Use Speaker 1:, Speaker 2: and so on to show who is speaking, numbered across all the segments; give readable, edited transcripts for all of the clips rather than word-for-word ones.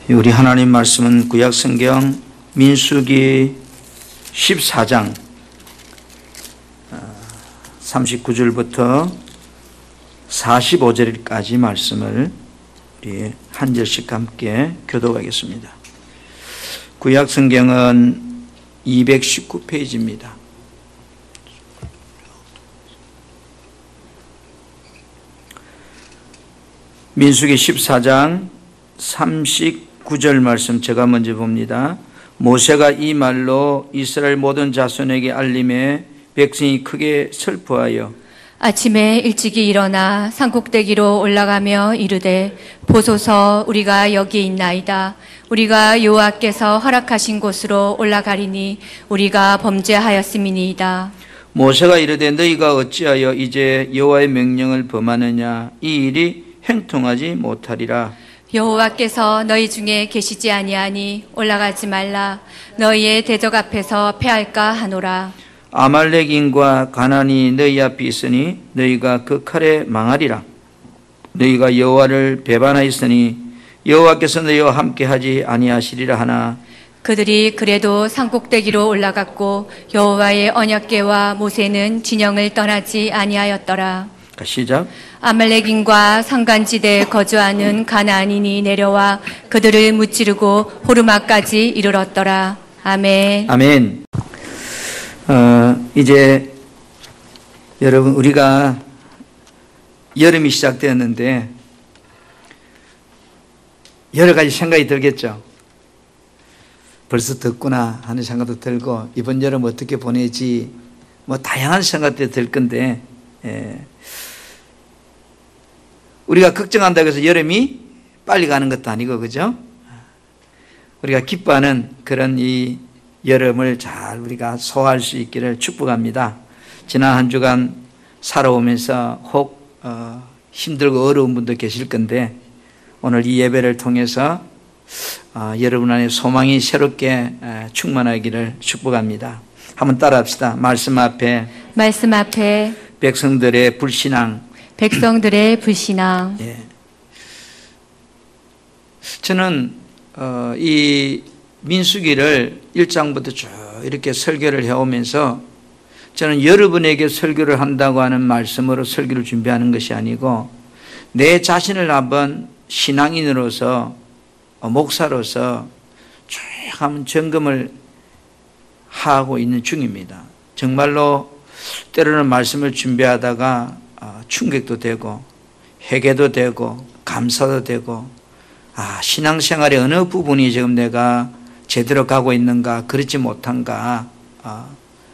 Speaker 1: 우리 하나님 말씀은 구약성경 민수기 14장 39절부터 45절까지 말씀을 우리 한 절씩 함께 교독하겠습니다. 구약성경은 219페이지입니다. 민수기 14장 39절 말씀 제가 먼저 봅니다. 모세가 이 말로 이스라엘 모든 자손에게 알림해 백성이 크게 슬퍼하여
Speaker 2: 아침에 일찍이 일어나 산꼭대기로 올라가며 이르되 보소서 우리가 여기 있나이다. 우리가 여호와께서 허락하신 곳으로 올라가리니 우리가 범죄하였음이니이다.
Speaker 1: 모세가 이르되 너희가 어찌하여 이제 여호와의 명령을 범하느냐. 이 일이 행통하지 못하리라.
Speaker 2: 여호와께서 너희 중에 계시지 아니하니 올라가지 말라. 너희의 대적 앞에서 패할까 하노라.
Speaker 1: 아말렉인과 가나안이 너희 앞에 있으니 너희가 그 칼에 망하리라. 너희가 여호와를 배반하였으니 여호와께서 너희와 함께하지 아니하시리라 하나.
Speaker 2: 그들이 그래도 산꼭대기로 올라갔고 여호와의 언약궤와 모세는 진영을 떠나지 아니하였더라.
Speaker 1: 시작.
Speaker 2: 아말렉인과 산간지대에 거주하는 가나안인이 내려와 그들을 무찌르고 호르마까지 이르렀더라. 아멘.
Speaker 1: 아멘. 이제 여러분 우리가 여름이 시작되었는데 여러 가지 생각이 들겠죠. 벌써 덥구나 하는 생각도 들고 이번 여름 어떻게 보내지 뭐 다양한 생각들이 들 건데 우리가 걱정한다고 해서 여름이 빨리 가는 것도 아니고 그죠? 우리가 기뻐하는 그런 이 여름을 잘 우리가 소화할 수 있기를 축복합니다. 지난 한 주간 살아오면서 혹 힘들고 어려운 분도 계실 건데 오늘 이 예배를 통해서 여러분 안에 소망이 새롭게 충만하기를 축복합니다. 한번 따라합시다. 말씀 앞에 백성들의 불신앙.
Speaker 2: 예.
Speaker 1: 저는 이 민수기를 1장부터 쭉 이렇게 설교를 해오면서 저는 여러분에게 설교를 한다고 하는 말씀으로 설교를 준비하는 것이 아니고 내 자신을 한번 신앙인으로서 목사로서 쭉 한번 점검을 하고 있는 중입니다. 정말로 때로는 말씀을 준비하다가 충격도 되고 회개도 되고 감사도 되고 신앙생활의 어느 부분이 지금 내가 제대로 가고 있는가 그렇지 못한가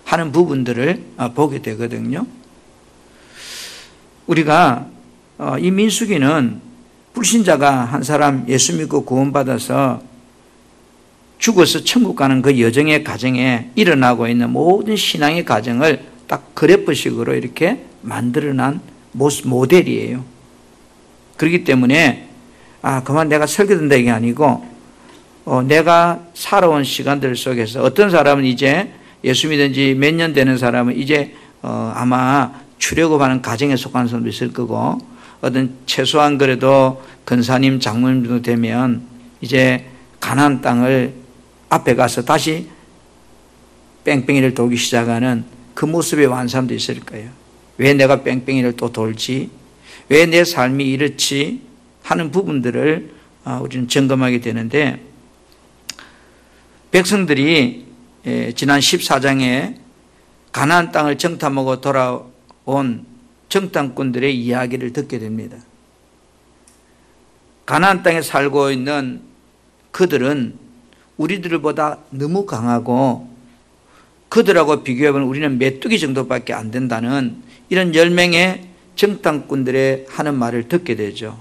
Speaker 1: 하는 부분들을 보게 되거든요. 우리가 이 민수기는 불신자가 한 사람 예수 믿고 구원받아서 죽어서 천국 가는 그 여정의 과정에 일어나고 있는 모든 신앙의 과정을 딱 그래프식으로 이렇게 만들어낸 모델이에요. 그렇기 때문에 그만 내가 설교된다 이게 아니고 내가 살아온 시간들 속에서 어떤 사람은 이제 예수 믿은 지 몇 년 되는 사람은 이제 아마 출애굽하는 가정에 속한 사람도 있을 거고 어떤 최소한 그래도 근사님 장모님 정도 되면 이제 가나안 땅을 앞에 가서 다시 뺑뺑이를 돌기 시작하는 그 모습에 완 사람도 있을 거예요. 왜 내가 뺑뺑이를 또 돌지? 왜 내 삶이 이렇지? 하는 부분들을 우리는 점검하게 되는데 백성들이 지난 14장에 가나안 땅을 정탐하고 돌아온 정탐꾼들의 이야기를 듣게 됩니다. 가나안 땅에 살고 있는 그들은 우리들보다 너무 강하고 그들하고 비교해보면 우리는 메뚜기 정도밖에 안 된다는 이런 10명의 정탐꾼들의 하는 말을 듣게 되죠.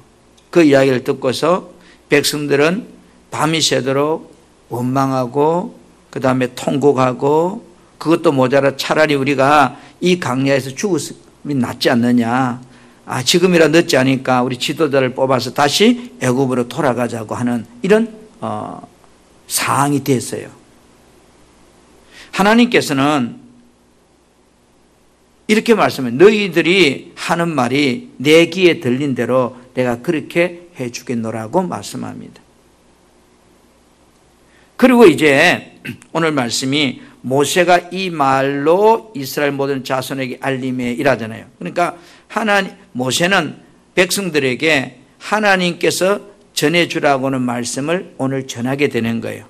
Speaker 1: 그 이야기를 듣고서 백성들은 밤이 새도록 원망하고 그 다음에 통곡하고 그것도 모자라 차라리 우리가 이 강야에서 죽었으면 낫지 않느냐. 지금이라 늦지 않으니까 우리 지도자를 뽑아서 다시 애굽으로 돌아가자고 하는 이런 상황이 됐어요. 하나님께서는 이렇게 말씀해요. 너희들이 하는 말이 내 귀에 들린 대로 내가 그렇게 해 주겠노라고 말씀합니다. 그리고 이제 오늘 말씀이 모세가 이 말로 이스라엘 모든 자손에게 알림에 일하잖아요. 그러니까 모세는 백성들에게 하나님께서 전해주라고 하는 말씀을 오늘 전하게 되는 거예요.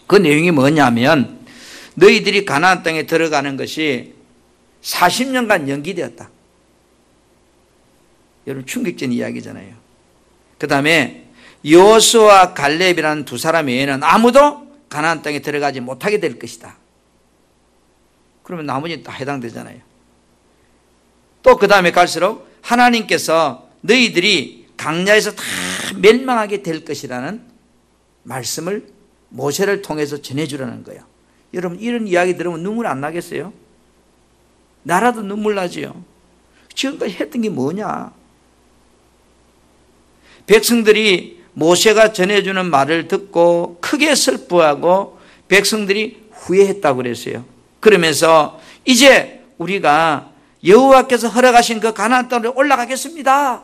Speaker 1: 그 내용이 뭐냐면 너희들이 가나안 땅에 들어가는 것이 40년간 연기되었다. 여러분 충격적인 이야기잖아요. 그 다음에 여호수아와 갈렙이라는 두 사람 외에는 아무도 가나안 땅에 들어가지 못하게 될 것이다. 그러면 나머지는 다 해당되잖아요. 또 그 다음에 갈수록 하나님께서 너희들이 강야에서 다 멸망하게 될 것이라는 말씀을 모세를 통해서 전해주라는 거예요. 여러분 이런 이야기 들으면 눈물 안 나겠어요? 나라도 눈물 나지요. 지금까지 했던 게 뭐냐? 백성들이 모세가 전해주는 말을 듣고 크게 슬퍼하고 백성들이 후회했다고 그랬어요. 그러면서 이제 우리가 여호와께서 허락하신 그 가나안 땅으로 올라가겠습니다.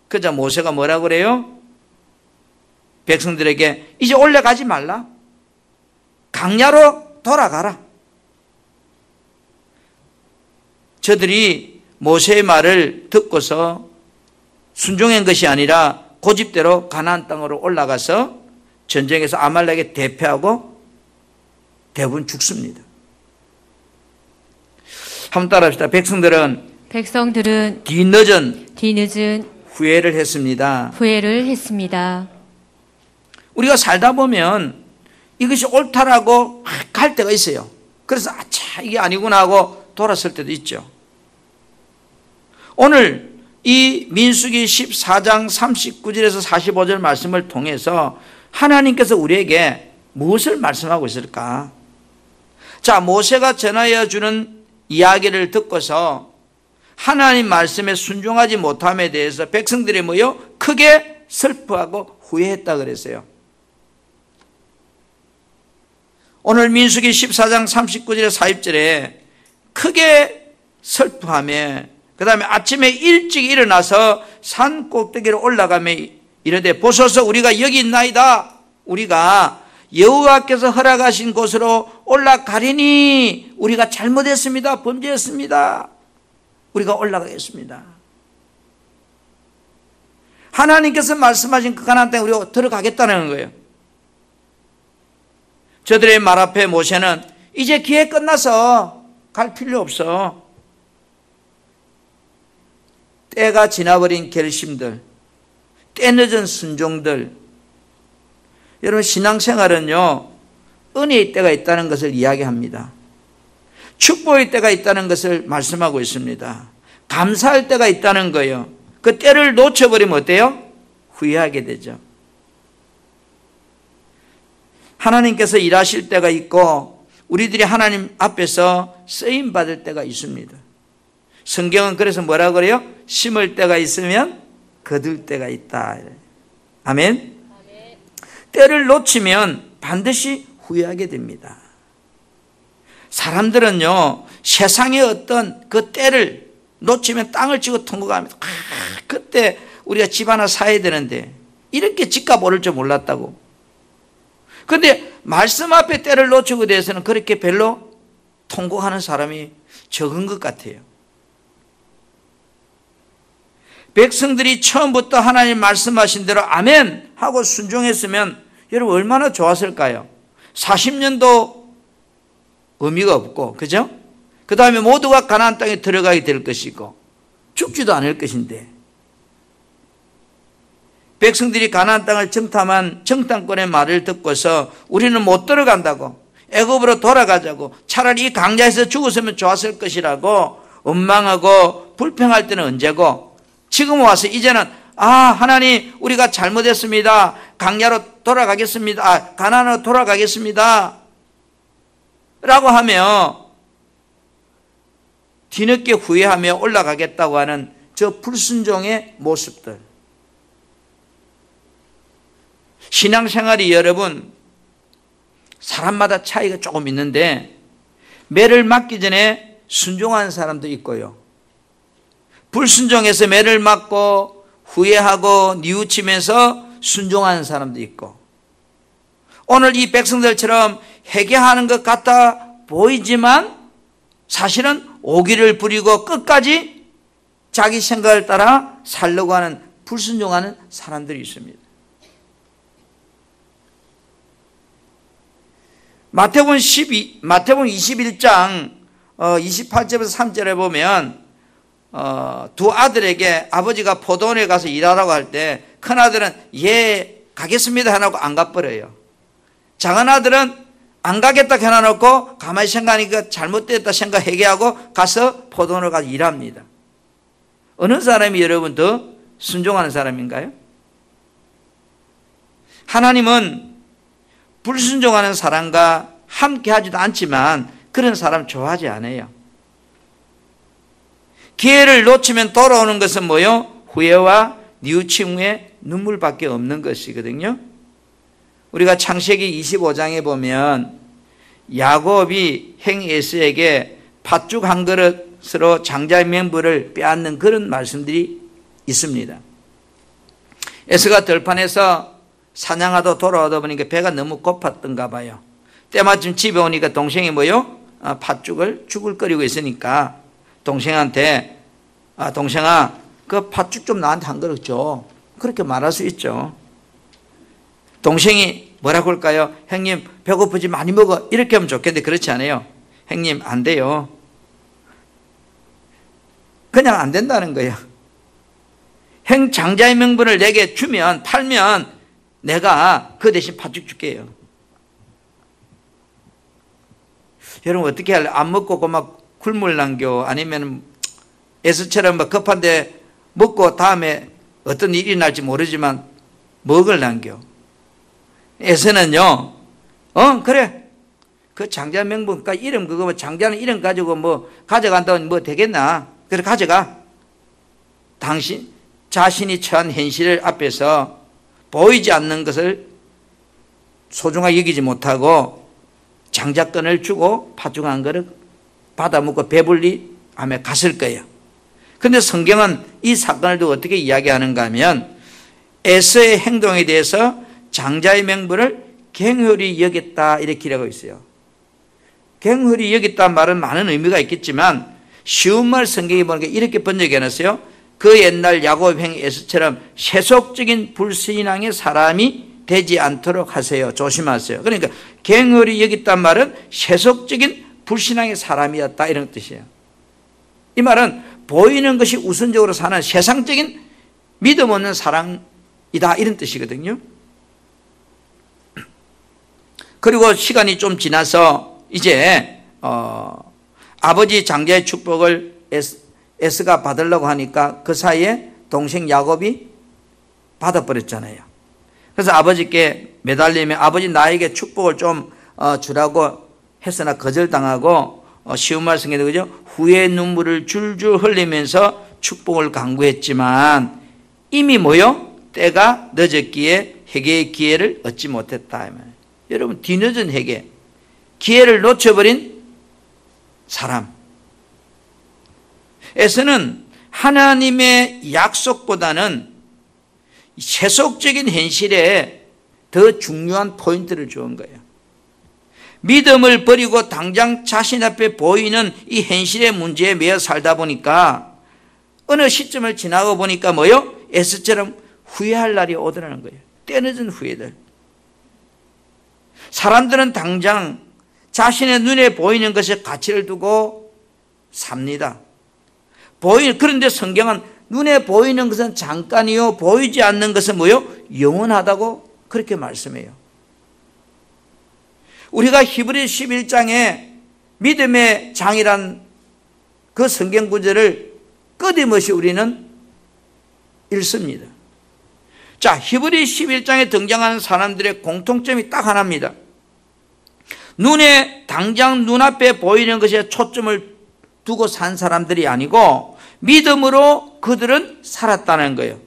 Speaker 1: 그러자 모세가 뭐라고 그래요? 백성들에게 이제 올라가지 말라. 강야로 돌아가라. 저들이 모세의 말을 듣고서 순종한 것이 아니라 고집대로 가나안 땅으로 올라가서 전쟁에서 아말렉에 대패하고 대부분 죽습니다. 한번 따라합시다. 백성들은 뒤늦은 후회를 했습니다. 우리가 살다 보면 이것이 옳다라고 갈 때가 있어요. 그래서 아차 이게 아니구나 하고 돌아설 때도 있죠. 오늘 이 민수기 14장 39절에서 45절 말씀을 통해서 하나님께서 우리에게 무엇을 말씀하고 있을까? 자, 모세가 전하여 주는 이야기를 듣고서 하나님 말씀에 순종하지 못함에 대해서 백성들이 뭐요? 크게 슬퍼하고 후회했다 그랬어요. 오늘 민수기 14장 39절에 40절에 크게 슬퍼하며 그 다음에 아침에 일찍 일어나서 산 꼭대기로 올라가며 이르되 보소서 우리가 여기 있나이다. 우리가 여호와께서 허락하신 곳으로 올라가리니 우리가 잘못했습니다. 범죄했습니다. 우리가 올라가겠습니다. 하나님께서 말씀하신 그 가나안 땅에 우리가 들어가겠다는 거예요. 저들의 말 앞에 모세는 이제 기회 끝나서 갈 필요 없어. 때가 지나버린 결심들, 때늦은 순종들. 여러분 신앙생활은요 은혜의 때가 있다는 것을 이야기합니다. 축복의 때가 있다는 것을 말씀하고 있습니다. 감사할 때가 있다는 거예요. 그 때를 놓쳐버리면 어때요? 후회하게 되죠. 하나님께서 일하실 때가 있고 우리들이 하나님 앞에서 쓰임받을 때가 있습니다. 성경은 그래서 뭐라 그래요? 심을 때가 있으면 거둘 때가 있다. 아멘? 때를 놓치면 반드시 후회하게 됩니다. 사람들은요 세상의 어떤 그 때를 놓치면 땅을 치고 통곡합니다. 그때 우리가 집 하나 사야 되는데 이렇게 집값 오를 줄 몰랐다고. 그런데 말씀 앞에 때를 놓치고 대해서는 그렇게 별로 통곡하는 사람이 적은 것 같아요. 백성들이 처음부터 하나님 말씀하신 대로 아멘 하고 순종했으면 여러분 얼마나 좋았을까요? 40년도 의미가 없고, 그죠? 그 다음에 모두가 가나안 땅에 들어가게 될 것이고 죽지도 않을 것인데 백성들이 가나안 땅을 정탐한 정탐꾼의 말을 듣고서 우리는 못 들어간다고, 애굽으로 돌아가자고, 차라리 이 강야에서 죽었으면 좋았을 것이라고 원망하고 불평할 때는 언제고, 지금 와서 이제는 하나님 우리가 잘못했습니다. 강야로 돌아가겠습니다. 가나안으로 돌아가겠습니다. 라고 하며 뒤늦게 후회하며 올라가겠다고 하는 저 불순종의 모습들. 신앙생활이 여러분 사람마다 차이가 조금 있는데 매를 맞기 전에 순종하는 사람도 있고요, 불순종해서 매를 맞고 후회하고 뉘우치면서 순종하는 사람도 있고, 오늘 이 백성들처럼 회개하는 것 같아 보이지만 사실은 오기를 부리고 끝까지 자기 생각을 따라 살려고 하는 불순종하는 사람들이 있습니다. 마태복음 21장 28절에서 3절에 보면 두 아들에게 아버지가 포도원에 가서 일하라고 할 때 큰아들은 예 가겠습니다 해놓고 안 가버려요. 작은 아들은 안 가겠다 해놔놓고 가만히 생각하니까 잘못됐다 생각 회개하고 가서 포도원을 가서 일합니다. 어느 사람이 여러분 더 순종하는 사람인가요? 하나님은 불순종하는 사람과 함께 하지도 않지만 그런 사람 좋아하지 않아요. 기회를 놓치면 돌아오는 것은 뭐요? 후회와 뉘우침 후에 눈물밖에 없는 것이거든요. 우리가 창세기 25장에 보면 야곱이 행 에서에게 팥죽 한 그릇으로 장자의 명분을 빼앗는 그런 말씀들이 있습니다. 에서가 들판에서 사냥하다 돌아오다 보니까 배가 너무 고팠던가 봐요. 때마침 집에 오니까 동생이 뭐요? 죽을 끓이고 있으니까 동생한테 동생아 그 팥죽 좀 나한테 한 그릇 줘. 그렇게 말할 수 있죠. 동생이 뭐라고 할까요? 형님 배고프지 많이 먹어. 이렇게 하면 좋겠는데 그렇지 않아요. 형님 안 돼요. 그냥 안 된다는 거예요. 형 장자의 명분을 내게 주면 팔면 내가 그 대신 팥죽 줄게요. 여러분 어떻게 할래? 안 먹고 막 굴물 남겨? 아니면 에스처럼 막 급한데 먹고 다음에 어떤 일이 날지 모르지만 먹을 남겨? 에서는요, 그래. 그 장자 명분과 이름 그거 장자는 이름 가지고 뭐 가져간다면 뭐 되겠나? 그래 가져가. 당신 자신이 처한 현실 앞에서 보이지 않는 것을 소중하게 여기지 못하고 장자권을 주고 팥죽한 거를 받아 먹고 배불리 하며 갔을 거예요. 그런데 성경은 이 사건을 두고 어떻게 이야기하는가 하면 에서의 행동에 대해서 장자의 명분을 갱홀히 여겼다 이렇게 기록하고 있어요. 갱홀히 여겼다는 말은 많은 의미가 있겠지만 쉬운 말 성경에 보니까 이렇게 번역해 놨어요. 그 옛날 야곱 행 에서처럼 세속적인 불신앙의 사람이 되지 않도록 하세요. 조심하세요. 그러니까 갱홀히 여겼다는 말은 세속적인 불신앙의 사람이었다 이런 뜻이에요. 이 말은 보이는 것이 우선적으로 사는 세상적인 믿음 없는 사람이다 이런 뜻이거든요. 그리고 시간이 좀 지나서 이제 아버지 장자의 축복을 에스가 받으려고 하니까 그 사이에 동생 야곱이 받아버렸잖아요. 그래서 아버지께 매달리면 아버지 나에게 축복을 좀 주라고 했으나 거절당하고 쉬운 말씀인데 그죠? 후회의 눈물을 줄줄 흘리면서 축복을 강구했지만 이미 뭐요? 때가 늦었기에 회개의 기회를 얻지 못했다. 여러분 뒤늦은 회개, 기회를 놓쳐버린 사람. 에서는 하나님의 약속보다는 세속적인 현실에 더 중요한 포인트를 주은 거예요. 믿음을 버리고 당장 자신 앞에 보이는 이 현실의 문제에 매여 살다 보니까 어느 시점을 지나고 보니까 뭐요? 에스처럼 후회할 날이 오더라는 거예요. 때늦은 후회들. 사람들은 당장 자신의 눈에 보이는 것에 가치를 두고 삽니다. 그런데 성경은 눈에 보이는 것은 잠깐이요 보이지 않는 것은 뭐요? 영원하다고 그렇게 말씀해요. 우리가 히브리 11장에 믿음의 장이란 그 성경 구절을 끊임없이 우리는 읽습니다. 자, 히브리 11장에 등장하는 사람들의 공통점이 딱 하나입니다. 눈에 당장 눈앞에 보이는 것에 초점을 두고 산 사람들이 아니고 믿음으로 그들은 살았다는 거예요.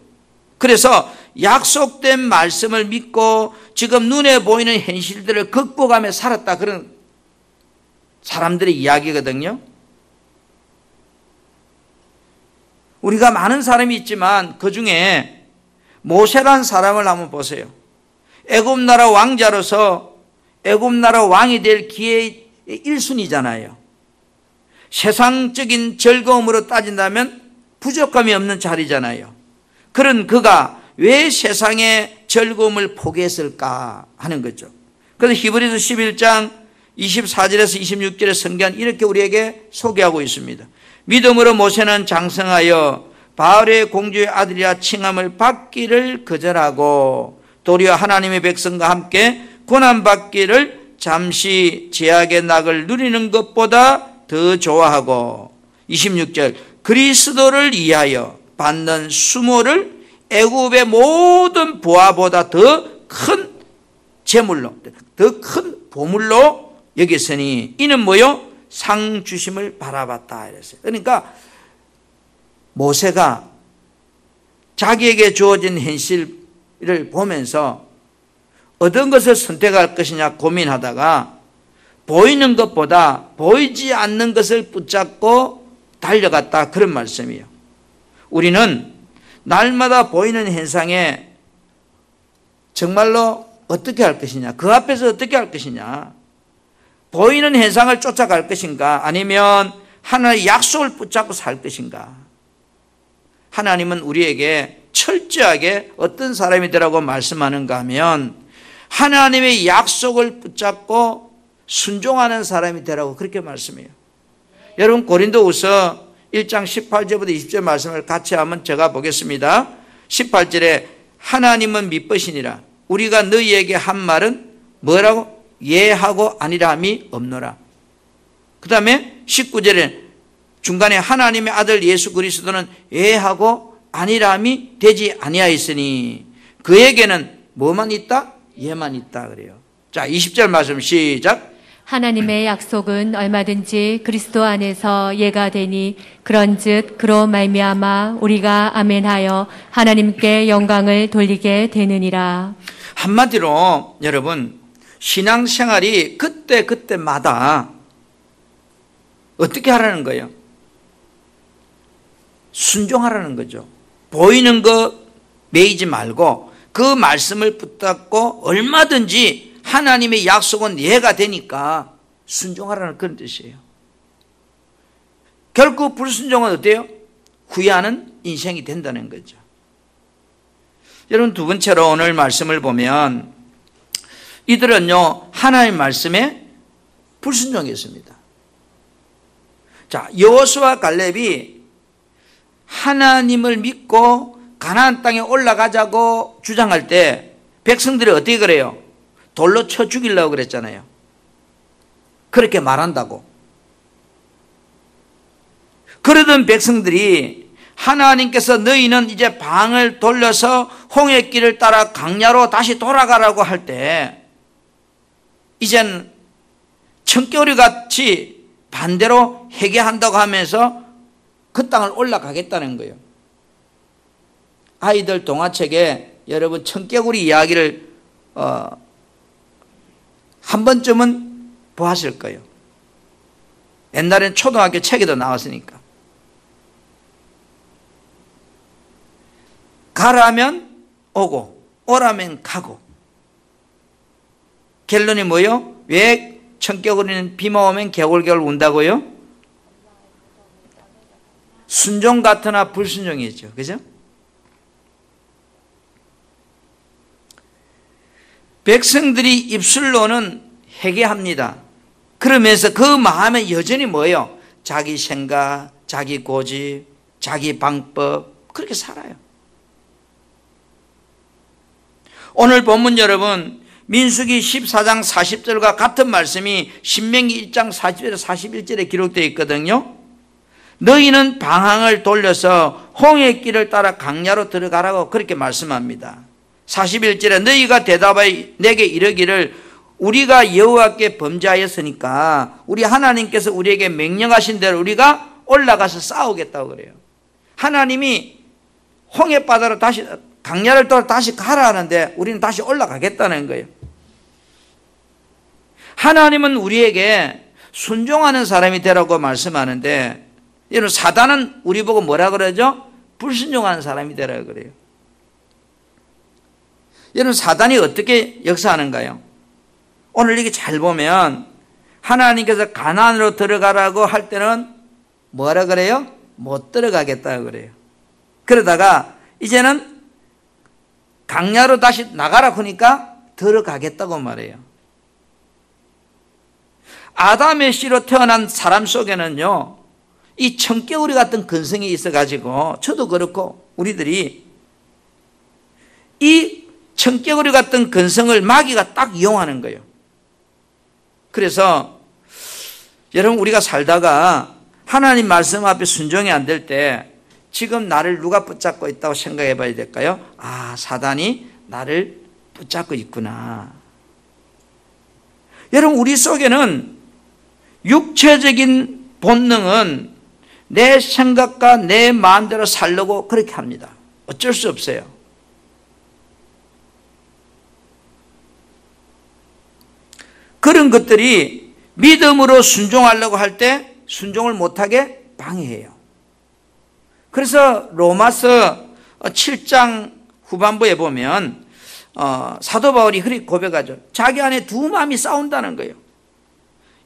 Speaker 1: 그래서 약속된 말씀을 믿고 지금 눈에 보이는 현실들을 극복하며 살았다 그런 사람들의 이야기거든요. 우리가 많은 사람이 있지만 그중에 모세란 사람을 한번 보세요. 애굽 나라 왕자로서 애굽 나라 왕이 될 기회의 1순위잖아요. 세상적인 즐거움으로 따진다면 부족함이 없는 자리잖아요. 그런 그가 왜 세상의 즐거움을 포기했을까 하는 거죠. 그래서 히브리서 11장 24절에서 26절의 성경 이렇게 우리에게 소개하고 있습니다. 믿음으로 모세는 장성하여 바알의 공주의 아들이라 칭함을 받기를 거절하고 도리어 하나님의 백성과 함께 고난받기를 잠시 제약의 낙을 누리는 것보다 더 좋아하고 26절 그리스도를 위하여 받는 수모를 애굽의 모든 보화보다 더 큰 재물로 더 큰 보물로 여겼으니 이는 뭐요? 상 주심을 바라봤다 이랬어요. 그러니까 모세가 자기에게 주어진 현실을 보면서 어떤 것을 선택할 것이냐 고민하다가 보이는 것보다 보이지 않는 것을 붙잡고 달려갔다 그런 말씀이에요. 우리는 날마다 보이는 현상에 정말로 어떻게 할 것이냐, 그 앞에서 어떻게 할 것이냐, 보이는 현상을 쫓아갈 것인가 아니면 하나님의 약속을 붙잡고 살 것인가. 하나님은 우리에게 철저하게 어떤 사람이 되라고 말씀하는가 하면 하나님의 약속을 붙잡고 순종하는 사람이 되라고 그렇게 말씀해요. 여러분 고린도후서 1장 18절부터 20절 말씀을 같이 한번 제가 보겠습니다. 18절에 하나님은 미쁘시니라 우리가 너희에게 한 말은 뭐라고? 예하고 아니라함이 없노라. 그 다음에 19절에 중간에 하나님의 아들 예수 그리스도는 예하고 아니라함이 되지 아니하였으니 그에게는 뭐만 있다? 예만 있다 그래요. 자 20절 말씀 시작.
Speaker 2: 하나님의 약속은 얼마든지 그리스도 안에서 예가 되니 그런즉 그로 말미암아 우리가 아멘하여 하나님께 영광을 돌리게 되느니라.
Speaker 1: 한마디로 여러분 신앙생활이 그때마다 어떻게 하라는 거예요? 순종하라는 거죠. 보이는 거 매이지 말고 그 말씀을 붙잡고 얼마든지 하나님의 약속은 예가 되니까 순종하라는 그런 뜻이에요. 결국 불순종은 어때요? 후회하는 인생이 된다는 거죠. 여러분 두 번째로 오늘 말씀을 보면 이들은요 하나님 말씀에 불순종했습니다. 자 여호수아 갈렙이 하나님을 믿고 가나안 땅에 올라가자고 주장할 때 백성들이 어떻게 그래요? 돌로 쳐 죽이려고 그랬잖아요. 그렇게 말한다고. 그러던 백성들이 하나님께서 너희는 이제 방을 돌려서 홍해길을 따라 강야로 다시 돌아가라고 할 때 이젠 청개구리 같이 반대로 회개한다고 하면서 그 땅을 올라가겠다는 거예요. 아이들 동화책에 여러분 청개구리 이야기를 한 번쯤은 보았을 거예요. 옛날엔 초등학교 책에도 나왔으니까. 가라면 오고 오라면 가고. 결론이 뭐요? 왜 청개구리는 비만 오면 개골개골 운다고요? 순종 같으나 불순종이죠. 그죠? 백성들이 입술로는 회개합니다. 그러면서 그 마음에 여전히 뭐예요? 자기 생각, 자기 고집, 자기 방법 그렇게 살아요. 오늘 본문 여러분 민수기 14장 40절과 같은 말씀이 신명기 1장 40절에서 41절에 기록되어 있거든요. 너희는 방향을 돌려서 홍해길을 따라 강야로 들어가라고 그렇게 말씀합니다. 41절에 너희가 대답하여 내게 이르기를 우리가 여호와께 범죄하였으니까 우리 하나님께서 우리에게 명령하신 대로 우리가 올라가서 싸우겠다고 그래요. 하나님이 홍해바다로 다시 강야를 따라 다시 가라 하는데 우리는 다시 올라가겠다는 거예요. 하나님은 우리에게 순종하는 사람이 되라고 말씀하는데 여러분 사단은 우리 보고 뭐라 그러죠? 불순종하는 사람이 되라고 그래요. 여러분, 사단이 어떻게 역사하는가요? 오늘 이렇게 잘 보면 하나님께서 가나안으로 들어가라고 할 때는 뭐라 그래요? 못 들어가겠다고 그래요. 그러다가 이제는 강야로 다시 나가라 하니까 들어가겠다고 말해요. 아담의 씨로 태어난 사람 속에는요, 이 청개구리 같은 근성이 있어가지고, 저도 그렇고 우리들이 이 청개구리 같은 근성을 마귀가 딱 이용하는 거예요. 그래서 여러분, 우리가 살다가 하나님 말씀 앞에 순종이 안 될 때 지금 나를 누가 붙잡고 있다고 생각해 봐야 될까요? 아, 사단이 나를 붙잡고 있구나. 여러분, 우리 속에는 육체적인 본능은 내 생각과 내 마음대로 살려고 그렇게 합니다. 어쩔 수 없어요. 그런 것들이 믿음으로 순종하려고 할 때 순종을 못하게 방해해요. 그래서 로마서 7장 후반부에 보면 사도 바울이 그렇게 고백하죠. 자기 안에 두 마음이 싸운다는 거예요.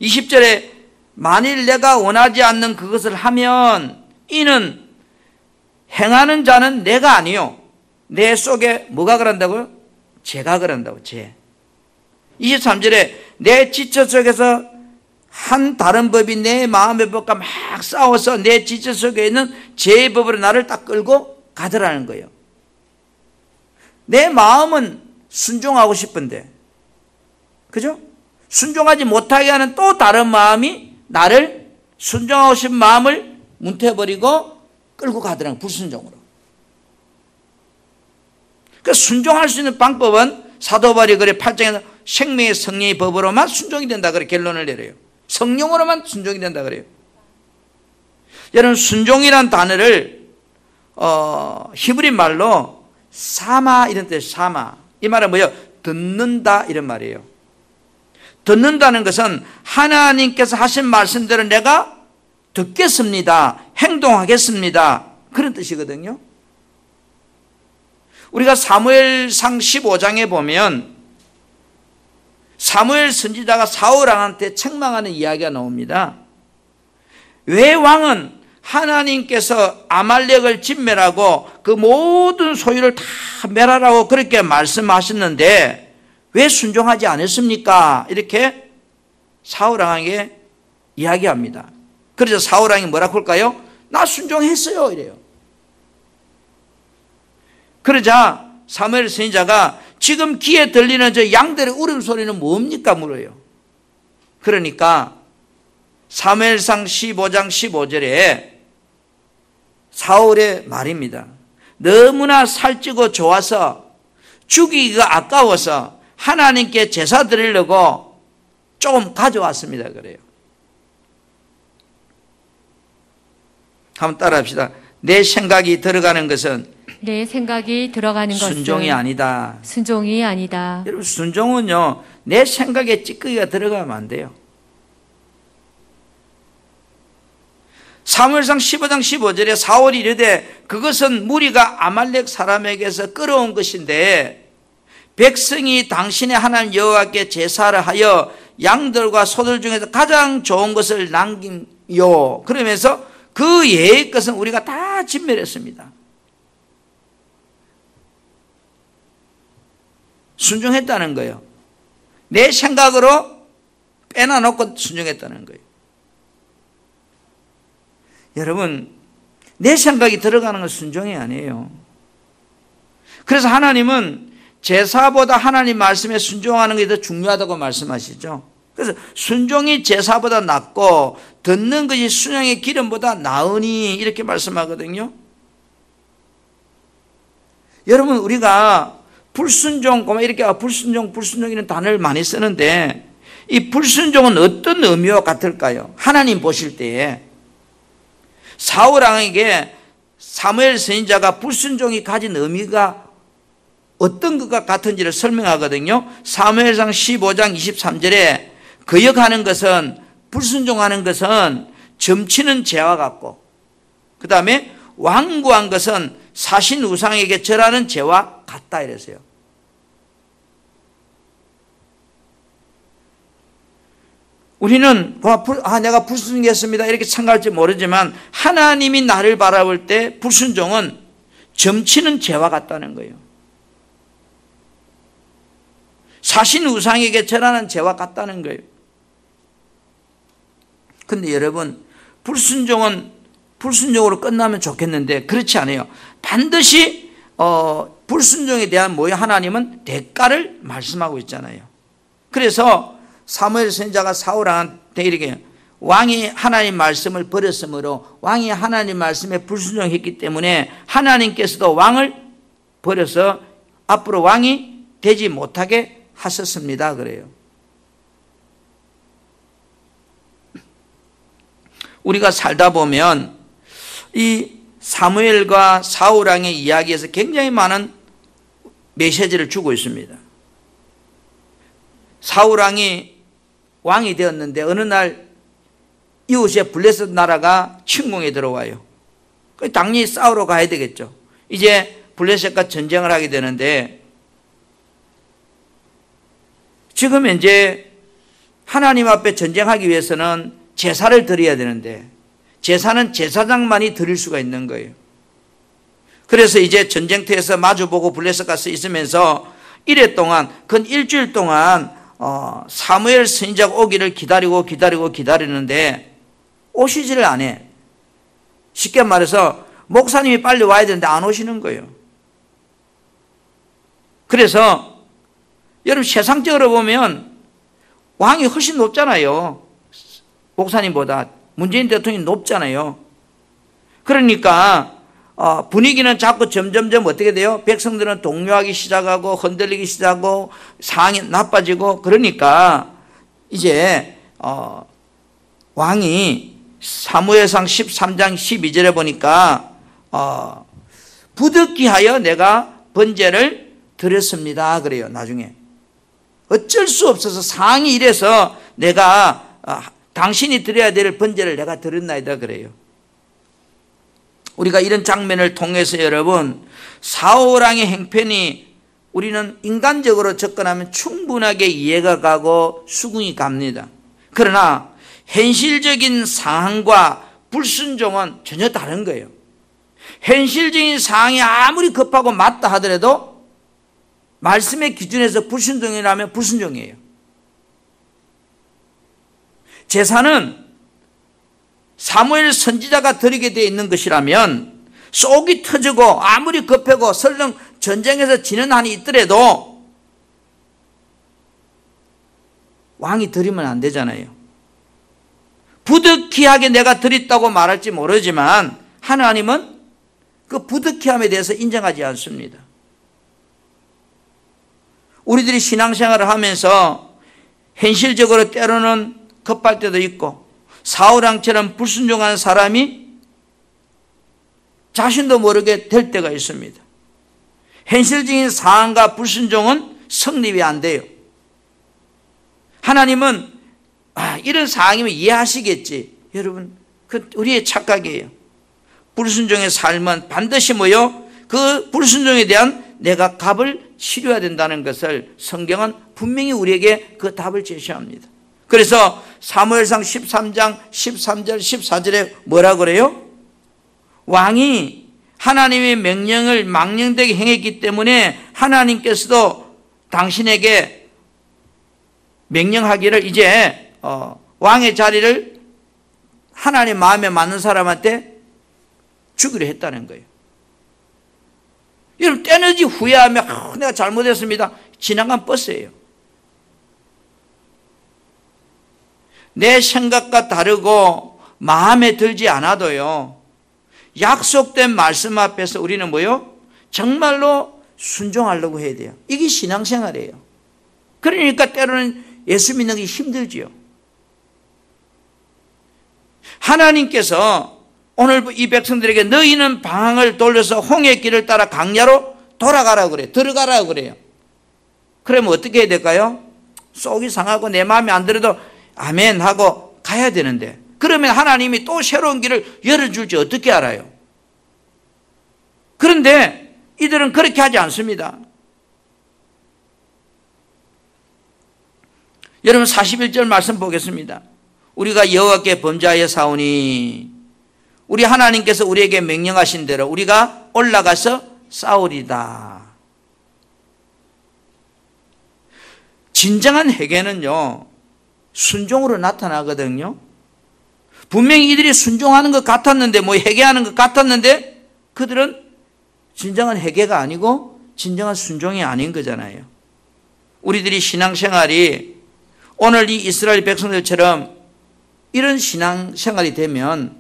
Speaker 1: 20절에 만일 내가 원하지 않는 그것을 하면 이는 행하는 자는 내가 아니요 내 속에 뭐가 그런다고요? 죄가 그런다고. 죄. 23절에 내 지체 속에서 한 다른 법이 내 마음의 법과 막 싸워서 내 지체 속에 있는 죄의 법으로 나를 딱 끌고 가더라는 거예요. 내 마음은 순종하고 싶은데, 그죠? 순종하지 못하게 하는 또 다른 마음이 나를 순종하고 싶은 마음을 문태버리고 끌고 가더라는, 불순종으로. 그 순종할 수 있는 방법은 사도 바울이 그래 8장에서 생명의 성령의 법으로만 순종이 된다 그래 결론을 내려요. 성령으로만 순종이 된다 그래요. 여러분, 순종이란 단어를 히브리 말로 사마 이런 뜻, 사마. 이 말은 뭐예요? 듣는다 이런 말이에요. 듣는다는 것은 하나님께서 하신 말씀대로 내가 듣겠습니다. 행동하겠습니다. 그런 뜻이거든요. 우리가 사무엘상 15장에 보면 사무엘 선지자가 사울 왕한테 책망하는 이야기가 나옵니다. 왜 왕은 하나님께서 아말렉을 진멸하고 그 모든 소유를 다 멸하라고 그렇게 말씀하셨는데 왜 순종하지 않았습니까? 이렇게 사울 왕에게 이야기합니다. 그래서 사울 왕이 뭐라고 할까요? 나 순종했어요 이래요. 그러자 사무엘 선지자가 지금 귀에 들리는 저 양들의 울음소리는 뭡니까? 물어요. 그러니까 사무엘상 15장 15절에 사울의 말입니다. 너무나 살찌고 좋아서 죽이기가 아까워서 하나님께 제사 드리려고 조금 가져왔습니다. 그래요. 한번 따라 합시다. 내 생각이 들어가는 것은 순종이 아니다.
Speaker 2: 순종이 아니다.
Speaker 1: 여러분, 순종은요, 내 생각에 찌꺼기가 들어가면 안 돼요. 사무엘상 15장 15절에 사울이 이르되 그것은 무리가 아말렉 사람에게서 끌어온 것인데 백성이 당신의 하나님 여호와께 제사를 하여 양들과 소들 중에서 가장 좋은 것을 남김요. 그러면서 그 예의 것은 우리가 다 진멸했습니다. 순종했다는 거예요. 내 생각으로 빼놔놓고 순종했다는 거예요. 여러분, 내 생각이 들어가는 건 순종이 아니에요. 그래서 하나님은 제사보다 하나님 말씀에 순종하는 게 더 중요하다고 말씀하시죠. 그래서 순종이 제사보다 낫고 듣는 것이 순양의 기름보다 나으니 이렇게 말씀하거든요. 여러분, 우리가 불순종, 이렇게 불순종 이런 단어를 많이 쓰는데 이 불순종은 어떤 의미와 같을까요? 하나님 보실 때에 사울 왕에게 사무엘 선지자가 불순종이 가진 의미가 어떤 것과 같은지를 설명하거든요. 사무엘상 15장 23절에 거역하는 것은, 불순종하는 것은 점치는 죄와 같고, 그 다음에 완고한 것은 사신 우상에게 절하는 죄와 같다 이랬어요. 우리는 내가 불순종했습니다 이렇게 생각할지 모르지만 하나님이 나를 바라볼 때 불순종은 점치는 죄와 같다는 거예요. 사신 우상에게 절하는 죄와 같다는 거예요. 그런데 여러분, 불순종은 불순종으로 끝나면 좋겠는데 그렇지 않아요. 반드시 불순종에 대한 하나님은 대가를 말씀하고 있잖아요. 그래서 사무엘 선지자가 사울한테 이렇게 왕이 하나님 말씀을 버렸으므로 왕이 하나님 말씀에 불순종했기 때문에 하나님께서도 왕을 버려서 앞으로 왕이 되지 못하게 하셨습니다. 그래요. 우리가 살다 보면 이 사무엘과 사울 왕의 이야기에서 굉장히 많은 메시지를 주고 있습니다. 사울 왕이 왕이 되었는데 어느 날 이웃의 블레셋 나라가 침공에 들어와요. 당연히 싸우러 가야 되겠죠. 이제 블레셋과 전쟁을 하게 되는데 지금 이제 하나님 앞에 전쟁하기 위해서는 제사를 드려야 되는데 제사는 제사장만이 드릴 수가 있는 거예요. 그래서 이제 전쟁터에서 마주보고 블레셋 가서 있으면서 이래 동안 근 일주일 동안 사무엘 선지자가 오기를 기다리는데 오시지를 않아. 쉽게 말해서 목사님이 빨리 와야 되는데 안 오시는 거예요. 그래서 여러분 세상적으로 보면 왕이 훨씬 높잖아요. 목사님보다 문재인 대통령이 높잖아요. 그러니까 분위기는 자꾸 점점점 어떻게 돼요? 백성들은 동요하기 시작하고 흔들리기 시작하고 상황이 나빠지고 그러니까 이제 왕이 사무엘상 13장 12절에 보니까 부득이하여 내가 번제를 드렸습니다. 그래요. 나중에 어쩔 수 없어서 상황이 이래서 내가 당신이 드려야 될 번제를 내가 드렸나이다 그래요. 우리가 이런 장면을 통해서 여러분 사울 왕의 행편이 우리는 인간적으로 접근하면 충분하게 이해가 가고 수긍이 갑니다. 그러나 현실적인 상황과 불순종은 전혀 다른 거예요. 현실적인 상황이 아무리 급하고 맞다 하더라도 말씀의 기준에서 불순종이라면 불순종이에요. 제사는 사무엘 선지자가 드리게 되어 있는 것이라면 속이 터지고 아무리 급하고 설령 전쟁에서 지는 한이 있더라도 왕이 드리면 안 되잖아요. 부득이하게 내가 드렸다고 말할지 모르지만 하나님은 그 부득이함에 대해서 인정하지 않습니다. 우리들이 신앙생활을 하면서 현실적으로 때로는 급할 때도 있고 사울왕처럼 불순종하는 사람이 자신도 모르게 될 때가 있습니다. 현실적인 상황과 불순종은 성립이 안 돼요. 하나님은 이런 상황이면 이해하시겠지. 여러분 그 우리의 착각이에요. 불순종의 삶은 반드시 그 불순종에 대한 내가 값을 치러야 된다는 것을 성경은 분명히 우리에게 그 답을 제시합니다. 그래서 사무엘상 13장 13절 14절에 뭐라 그래요? 왕이 하나님의 명령을 망령되게 행했기 때문에 하나님께서도 당신에게 명령하기를 이제 왕의 자리를 하나님 마음에 맞는 사람한테 주기로 했다는 거예요. 여러분 때는지 후회하며 내가 잘못했습니다. 지나간 버스예요. 내 생각과 다르고 마음에 들지 않아도요. 약속된 말씀 앞에서 우리는 정말로 순종하려고 해야 돼요. 이게 신앙생활이에요. 그러니까 때로는 예수 믿는 게 힘들지요. 하나님께서 오늘 이 백성들에게 너희는 방황을 돌려서 홍해 길을 따라 강야로 돌아가라고 그래요. 들어가라고 그래요. 그러면 어떻게 해야 될까요? 속이 상하고 내 마음에 안 들어도 아멘 하고 가야 되는데 그러면 하나님이 또 새로운 길을 열어줄지 어떻게 알아요? 그런데 이들은 그렇게 하지 않습니다. 여러분 41절 말씀 보겠습니다. 우리가 여호와께 범죄하여 싸우니 우리 하나님께서 우리에게 명령하신 대로 우리가 올라가서 싸우리다. 진정한 회개는요, 순종으로 나타나거든요. 분명히 이들이 순종하는 것 같았는데, 회개하는 것 같았는데, 그들은 진정한 회개가 아니고 진정한 순종이 아닌 거잖아요. 우리들이 신앙생활이 오늘 이 이스라엘 백성들처럼 이런 신앙생활이 되면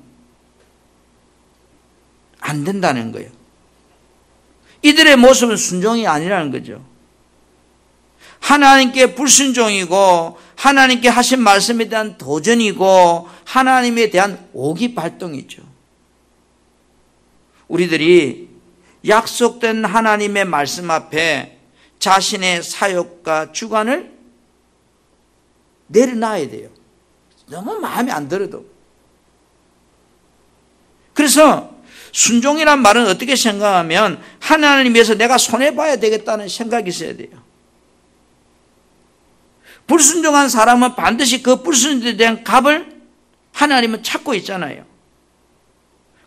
Speaker 1: 안 된다는 거예요. 이들의 모습은 순종이 아니라는 거죠. 하나님께 불순종이고 하나님께 하신 말씀에 대한 도전이고 하나님에 대한 오기 발동이죠. 우리들이 약속된 하나님의 말씀 앞에 자신의 사역과 주관을 내려놔야 돼요. 너무 마음에 안 들어도. 그래서 순종이란 말은 어떻게 생각하면 하나님 위해서 내가 손해봐야 되겠다는 생각이 있어야 돼요. 불순종한 사람은 반드시 그 불순종에 대한 값을 하나님은 찾고 있잖아요.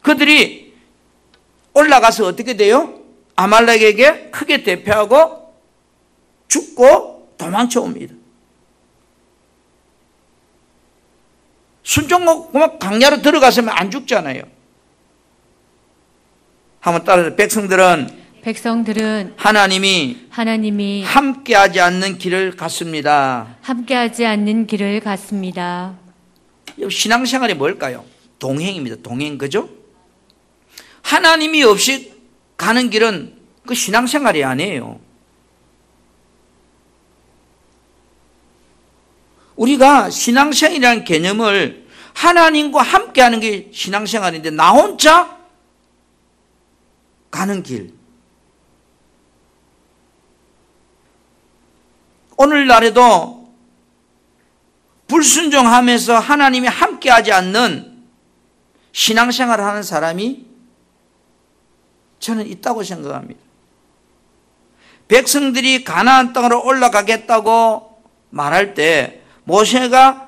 Speaker 1: 그들이 올라가서 어떻게 돼요? 아말렉에게 크게 대표하고 죽고 도망쳐 옵니다. 순종하고 강야로 들어갔으면 안 죽잖아요. 한번 따라서 백성들은 하나님이 함께하지 않는 길을 갔습니다.
Speaker 2: 함께하지 않는 길을 갔습니다.
Speaker 1: 신앙생활이 뭘까요? 동행입니다. 동행, 그죠? 하나님이 없이 가는 길은 그 신앙생활이 아니에요. 우리가 신앙생활이라는 개념을 하나님과 함께하는 게 신앙생활인데 나 혼자 가는 길. 오늘날에도 불순종하면서 하나님이 함께하지 않는 신앙생활을 하는 사람이 저는 있다고 생각합니다. 백성들이 가나안 땅으로 올라가겠다고 말할 때 모세가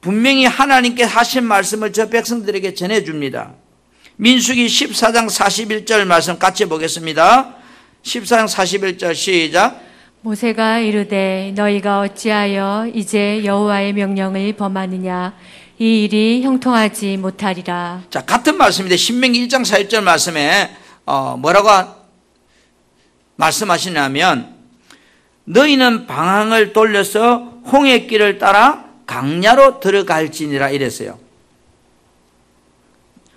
Speaker 1: 분명히 하나님께 하신 말씀을 저 백성들에게 전해줍니다. 민수기 14장 41절 말씀 같이 보겠습니다. 14장 41절 시작.
Speaker 2: 모세가 이르되 너희가 어찌하여 이제 여호와의 명령을 범하느냐 이 일이 형통하지 못하리라.
Speaker 1: 자, 같은 말씀인데 신명기 1장 41절 말씀에 뭐라고 말씀하시냐면 너희는 방향을 돌려서 홍해길을 따라 강야로 들어갈지니라 이랬어요.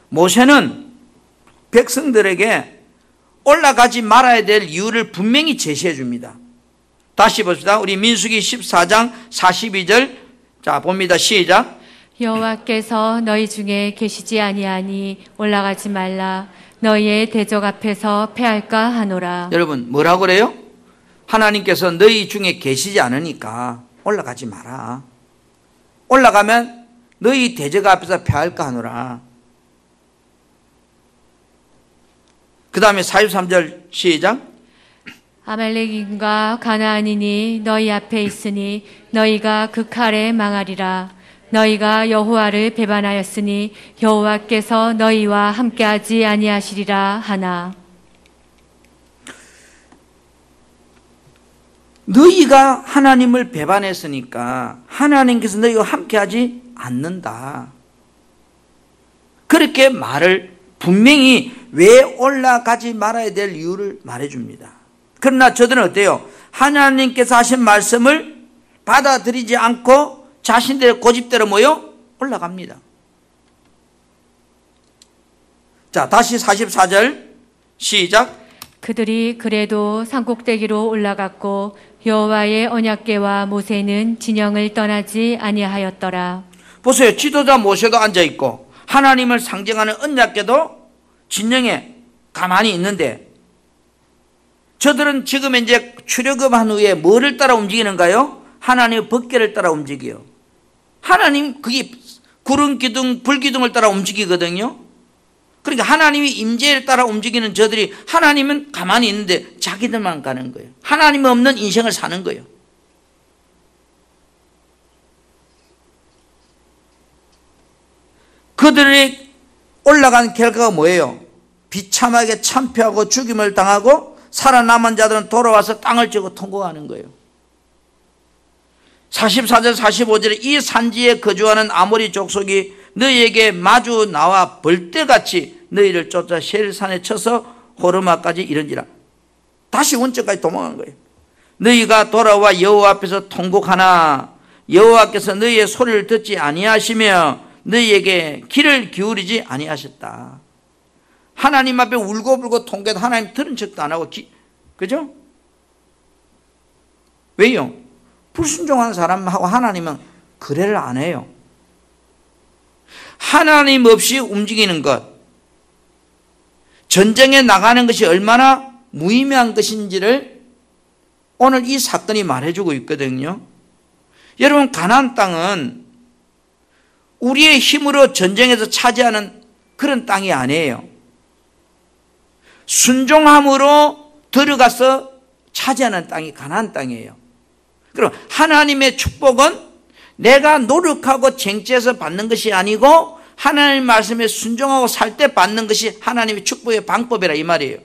Speaker 1: 모세는 백성들에게 올라가지 말아야 될 이유를 분명히 제시해 줍니다. 다시 봅시다. 우리 민수기 14장 42절 자 봅니다. 시작.
Speaker 2: 여호와께서 너희 중에 계시지 아니하니 올라가지 말라. 너희의 대적 앞에서 패할까 하노라.
Speaker 1: 여러분 뭐라고 그래요? 하나님께서 너희 중에 계시지 않으니까 올라가지 마라. 올라가면 너희 대적 앞에서 패할까 하노라. 그 다음에 43절 시작.
Speaker 2: 아말렉인과 가나안인이 너희 앞에 있으니 너희가 그 칼에 망하리라. 너희가 여호와를 배반하였으니 여호와께서 너희와 함께하지 아니하시리라 하나.
Speaker 1: 너희가 하나님을 배반했으니까 하나님께서 너희와 함께하지 않는다. 그렇게 말을 분명히 왜 올라가지 말아야 될 이유를 말해줍니다. 그러나 저들은 어때요? 하나님께서 하신 말씀을 받아들이지 않고 자신들의 고집대로 올라갑니다. 자, 다시 44절 시작.
Speaker 2: 그들이 그래도 산꼭대기로 올라갔고 여호와의 언약궤와 모세는 진영을 떠나지 아니하였더라.
Speaker 1: 보세요. 지도자 모세도 앉아있고 하나님을 상징하는 언약궤도 진영에 가만히 있는데 저들은 지금 이제 출애굽한 후에 뭐를 따라 움직이는가요? 하나님의 법궤를 따라 움직여요. 하나님 그게 구름 기둥, 불 기둥을 따라 움직이거든요. 그러니까 하나님이 임재를 따라 움직이는 저들이 하나님은 가만히 있는데 자기들만 가는 거예요. 하나님 없는 인생을 사는 거예요. 그들이 올라간 결과가 뭐예요? 비참하게 참패하고 죽임을 당하고 살아남은 자들은 돌아와서 땅을 쥐고 통곡하는 거예요. 44절 45절에 이 산지에 거주하는 아모리 족속이 너희에게 마주 나와 벌떼같이 너희를 쫓아 셀산에 쳐서 호르마까지 이른지라. 다시 원점까지 도망간 거예요. 너희가 돌아와 여호와 앞에서 통곡하나 여호와께서 너희의 소리를 듣지 아니하시며 너희에게 귀를 기울이지 아니하셨다. 하나님 앞에 울고불고 통곡해도 하나님 들은 척도 안 하고 그죠? 왜요? 불순종한 사람하고 하나님은 거래를 안 해요. 하나님 없이 움직이는 것, 전쟁에 나가는 것이 얼마나 무의미한 것인지를 오늘 이 사건이 말해주고 있거든요. 여러분, 가나안 땅은 우리의 힘으로 전쟁에서 차지하는 그런 땅이 아니에요. 순종함으로 들어가서 차지하는 땅이 가나안 땅이에요. 그럼 하나님의 축복은 내가 노력하고 쟁취해서 받는 것이 아니고 하나님 말씀에 순종하고 살 때 받는 것이 하나님의 축복의 방법이라 이 말이에요.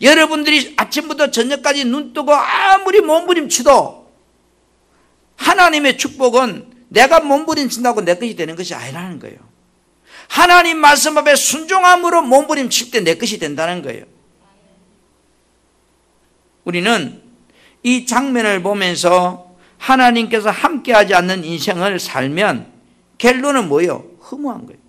Speaker 1: 여러분들이 아침부터 저녁까지 눈 뜨고 아무리 몸부림치도 하나님의 축복은 내가 몸부림친다고 내 것이 되는 것이 아니라는 거예요. 하나님 말씀 앞에 순종함으로 몸부림칠 때 내 것이 된다는 거예요. 우리는 이 장면을 보면서 하나님께서 함께하지 않는 인생을 살면 결론은 뭐예요? 허무한 거예요.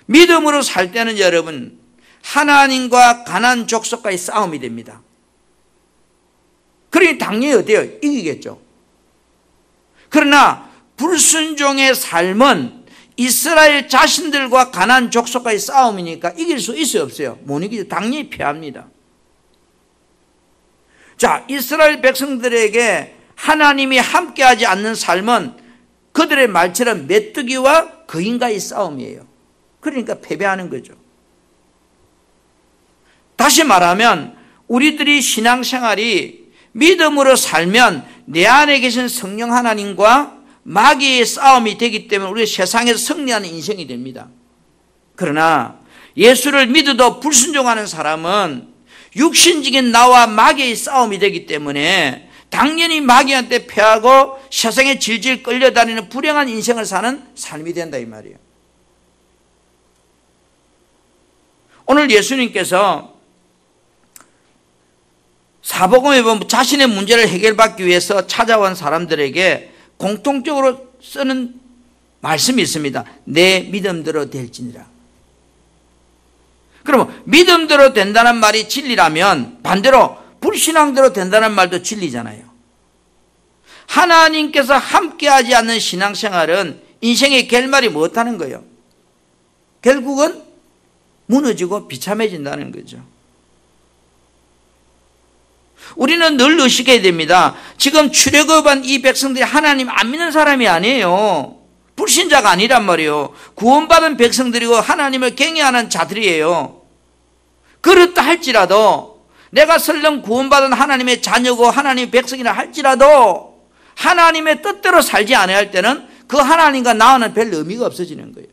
Speaker 1: 믿음으로 살 때는 여러분 하나님과 가나안 족속과의 싸움이 됩니다. 그러니 당연히 어때요? 이기겠죠. 그러나 불순종의 삶은 이스라엘 자신들과 가나안 족속과의 싸움이니까 이길 수 있어요, 없어요? 못 이기죠. 당연히 패합니다. 자, 이스라엘 백성들에게 하나님이 함께하지 않는 삶은 그들의 말처럼 메뚜기와 거인과의 싸움이에요. 그러니까 패배하는 거죠. 다시 말하면 우리들이 신앙생활이 믿음으로 살면 내 안에 계신 성령 하나님과 마귀의 싸움이 되기 때문에 우리 세상에서 승리하는 인생이 됩니다. 그러나 예수를 믿어도 불순종하는 사람은 육신적인 나와 마귀의 싸움이 되기 때문에 당연히 마귀한테 패하고 세상에 질질 끌려다니는 불행한 인생을 사는 삶이 된다 이 말이에요. 오늘 예수님께서 사복음에 보면 자신의 문제를 해결받기 위해서 찾아온 사람들에게 공통적으로 쓰는 말씀이 있습니다. 내 믿음대로 될지니라. 그러면 믿음대로 된다는 말이 진리라면 반대로 불신앙대로 된다는 말도 진리잖아요. 하나님께서 함께하지 않는 신앙생활은 인생의 결말이 못하는 거예요. 결국은 무너지고 비참해진다는 거죠. 우리는 늘 의식해야 됩니다. 지금 출애굽한 이 백성들이 하나님 안 믿는 사람이 아니에요. 불신자가 아니란 말이에요. 구원받은 백성들이고 하나님을 경외하는 자들이에요. 그렇다 할지라도 내가 설령 구원받은 하나님의 자녀고 하나님의 백성이라 할지라도 하나님의 뜻대로 살지 않아야 할 때는 그 하나님과 나와는 별 의미가 없어지는 거예요.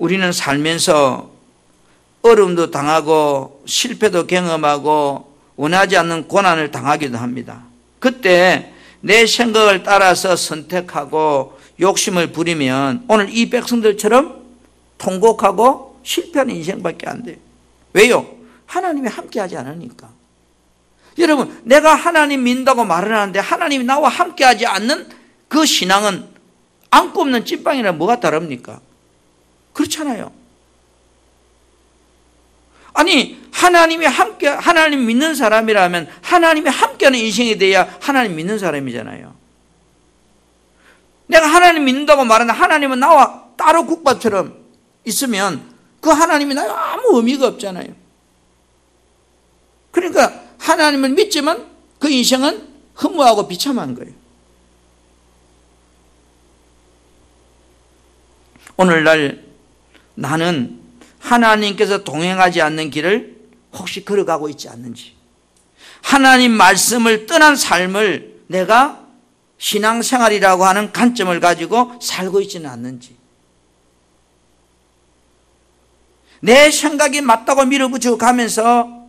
Speaker 1: 우리는 살면서 어려움도 당하고 실패도 경험하고 원하지 않는 고난을 당하기도 합니다. 그때 내 생각을 따라서 선택하고 욕심을 부리면 오늘 이 백성들처럼 통곡하고 실패하는 인생밖에 안 돼요. 왜요? 하나님이 함께하지 않으니까. 여러분, 내가 하나님 믿는다고 말을 하는데 하나님이 나와 함께하지 않는 그 신앙은 안 꼽는 찐빵이랑 뭐가 다릅니까? 그렇잖아요. 아니, 하나님 믿는 사람이라면 하나님이 함께하는 인생이 돼야 하나님 믿는 사람이잖아요. 내가 하나님 믿는다고 말하는데 하나님은 나와 따로 국밥처럼 있으면 그 하나님이 나와 아무 의미가 없잖아요. 그러니까 하나님을 믿지만 그 인생은 허무하고 비참한 거예요. 오늘날 나는 하나님께서 동행하지 않는 길을 혹시 걸어가고 있지 않는지, 하나님 말씀을 떠난 삶을 내가 신앙생활이라고 하는 관점을 가지고 살고 있지는 않는지, 내 생각이 맞다고 밀어붙이고 가면서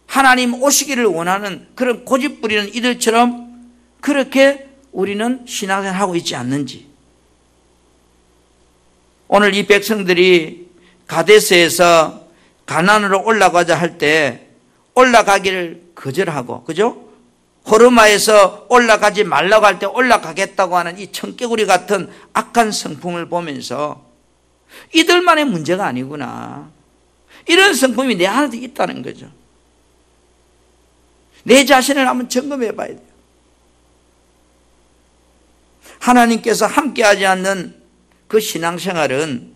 Speaker 1: 하나님 오시기를 원하는 그런 고집 부리는 이들처럼 그렇게 우리는 신앙생활을 하고 있지 않는지. 오늘 이 백성들이 가데스에서 가나안으로 올라가자 할 때 올라가기를 거절하고, 그죠? 호르마에서 올라가지 말라고 할 때 올라가겠다고 하는 이 청개구리 같은 악한 성품을 보면서 이들만의 문제가 아니구나, 이런 성품이 내 안에도 있다는 거죠. 내 자신을 한번 점검해 봐야 돼요. 하나님께서 함께하지 않는 그 신앙생활은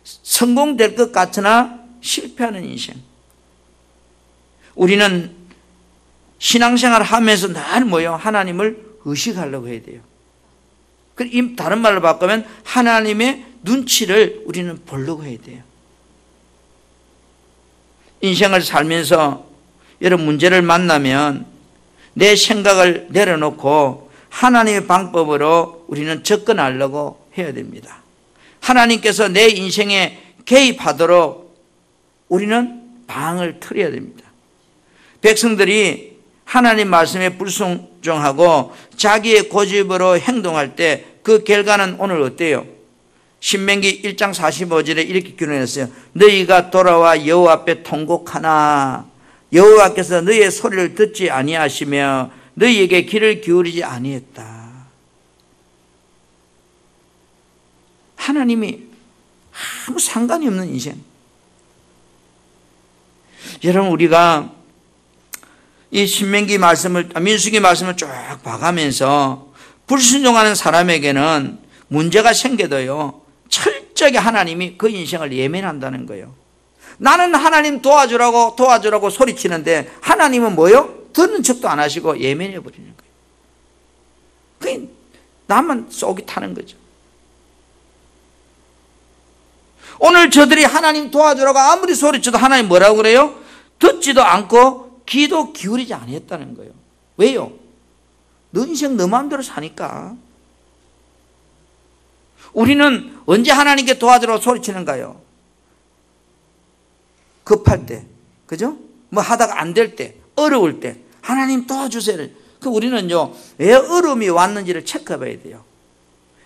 Speaker 1: 성공될 것 같으나 실패하는 인생. 우리는 신앙생활을 하면서 늘 뭐요? 하나님을 의식하려고 해야 돼요. 다른 말로 바꾸면 하나님의 눈치를 우리는 보려고 해야 돼요. 인생을 살면서 여러 문제를 만나면 내 생각을 내려놓고 하나님의 방법으로 우리는 접근하려고 해야 됩니다. 하나님께서 내 인생에 개입하도록 우리는 방을 틀어야 됩니다. 백성들이 하나님 말씀에 불순종하고 자기의 고집으로 행동할 때 그 결과는 오늘 어때요? 신명기 1장 45절에 이렇게 기록했어요. 너희가 돌아와 여호와 앞에 통곡하나 여호와께서 너희의 소리를 듣지 아니하시며 너희에게 귀를 기울이지 아니했다. 하나님이 아무 상관이 없는 인생. 여러분, 우리가 이 신명기 말씀을, 민수기 말씀을 쭉 봐가면서 불순종하는 사람에게는 문제가 생겨도요, 철저하게 하나님이 그 인생을 예면한다는 거예요. 나는 하나님 도와주라고 소리치는데 하나님은 뭐요? 듣는 척도 안 하시고 예면해 버리는 거예요. 그게 나만 속이 타는 거죠. 오늘 저들이 하나님 도와주라고 아무리 소리쳐도 하나님 뭐라고 그래요? 듣지도 않고 귀도 기울이지 아니했다는 거예요. 왜요? 너 인생 너 마음대로 사니까. 우리는 언제 하나님께 도와주라고 소리치는가요? 급할 때, 그죠? 뭐 하다가 안 될 때, 어려울 때 하나님 도와주세요. 우리는요, 왜 어려움이 왔는지를 체크해 봐야 돼요.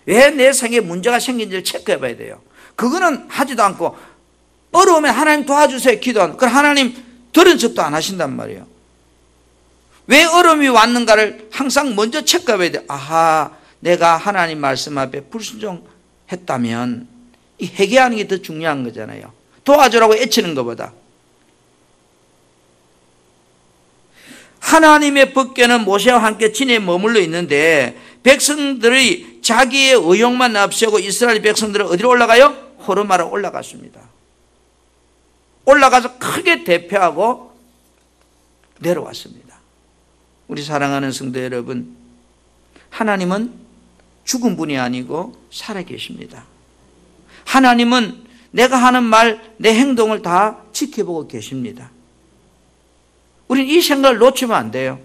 Speaker 1: 왜 내 생에 문제가 생긴지를 체크해 봐야 돼요. 그거는 하지도 않고 어려우면 하나님 도와주세요 기도하는, 그럼 하나님 들은 척도 안 하신단 말이에요. 왜 어려움이 왔는가를 항상 먼저 체크해 봐야 돼요. 아하, 내가 하나님 말씀 앞에 불순종했다면 이 회개하는 게 더 중요한 거잖아요. 도와주라고 애치는 것보다. 하나님의 법궤는 모세와 함께 진에 머물러 있는데 백성들이 자기의 의욕만 앞세우고 이스라엘 백성들은 어디로 올라가요? 호르마로 올라갔습니다. 올라가서 크게 대표하고 내려왔습니다. 우리 사랑하는 성도 여러분, 하나님은 죽은 분이 아니고 살아계십니다. 하나님은 내가 하는 말, 내 행동을 다 지켜보고 계십니다. 우리는 이 생각을 놓치면 안 돼요.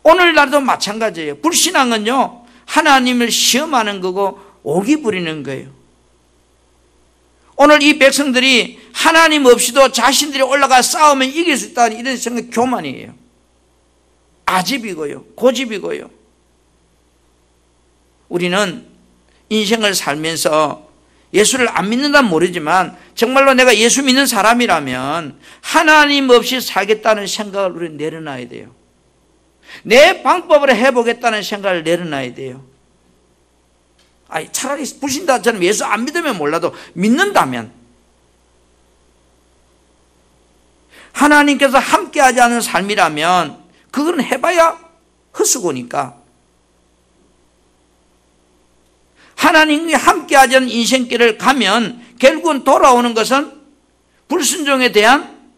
Speaker 1: 오늘날도 마찬가지예요. 불신앙은요, 하나님을 시험하는 거고 오기 부리는 거예요. 오늘 이 백성들이 하나님 없이도 자신들이 올라가 싸우면 이길 수 있다는 이런 생각, 교만이에요. 아집이고요, 고집이고요. 우리는 인생을 살면서 예수를 안 믿는다면 모르지만 정말로 내가 예수 믿는 사람이라면 하나님 없이 살겠다는 생각을 우리는 내려놔야 돼요. 내 방법으로 해보겠다는 생각을 내려놔야 돼요. 차라리 불신자처럼 예수 안 믿으면 몰라도 믿는다면, 하나님께서 함께하지 않은 삶이라면 그건 해봐야 헛수고니까, 하나님이 함께하지 않은 인생길을 가면 결국은 돌아오는 것은 불순종에 대한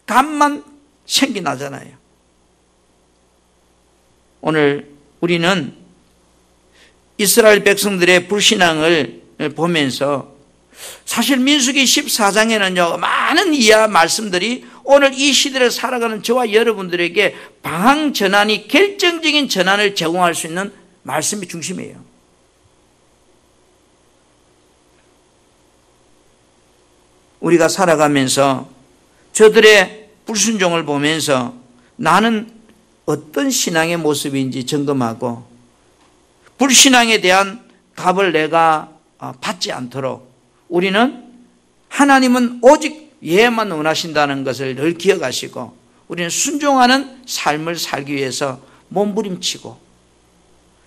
Speaker 1: 값만 생겨나잖아요. 오늘 우리는 이스라엘 백성들의 불신앙을 보면서 사실 민수기 14장에는요, 많은 이하 말씀들이 오늘 이 시대를 살아가는 저와 여러분들에게 방향 전환이 결정적인 전환을 제공할 수 있는 말씀이 중심이에요. 우리가 살아가면서 저들의 불순종을 보면서 나는 어떤 신앙의 모습인지 점검하고 불신앙에 대한 값을 내가 받지 않도록 우리는 하나님은 오직 예만 원하신다는 것을 늘 기억하시고 우리는 순종하는 삶을 살기 위해서 몸부림치고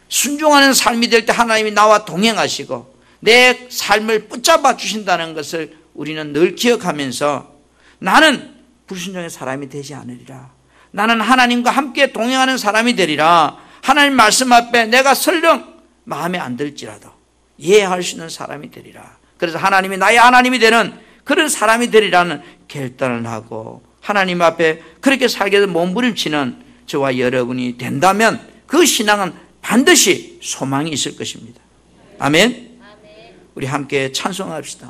Speaker 1: 순종하는 삶이 될 때 하나님이 나와 동행하시고 내 삶을 붙잡아 주신다는 것을 우리는 늘 기억하면서 나는 불순종의 사람이 되지 않으리라. 나는 하나님과 함께 동행하는 사람이 되리라. 하나님 말씀 앞에 내가 설령 마음에 안 들지라도 이해할 수 있는 사람이 되리라. 그래서 하나님이 나의 하나님이 되는 그런 사람이 되리라는 결단을 하고 하나님 앞에 그렇게 살게 된 몸부림치는 저와 여러분이 된다면 그 신앙은 반드시 소망이 있을 것입니다. 아멘. 우리 함께 찬송합시다.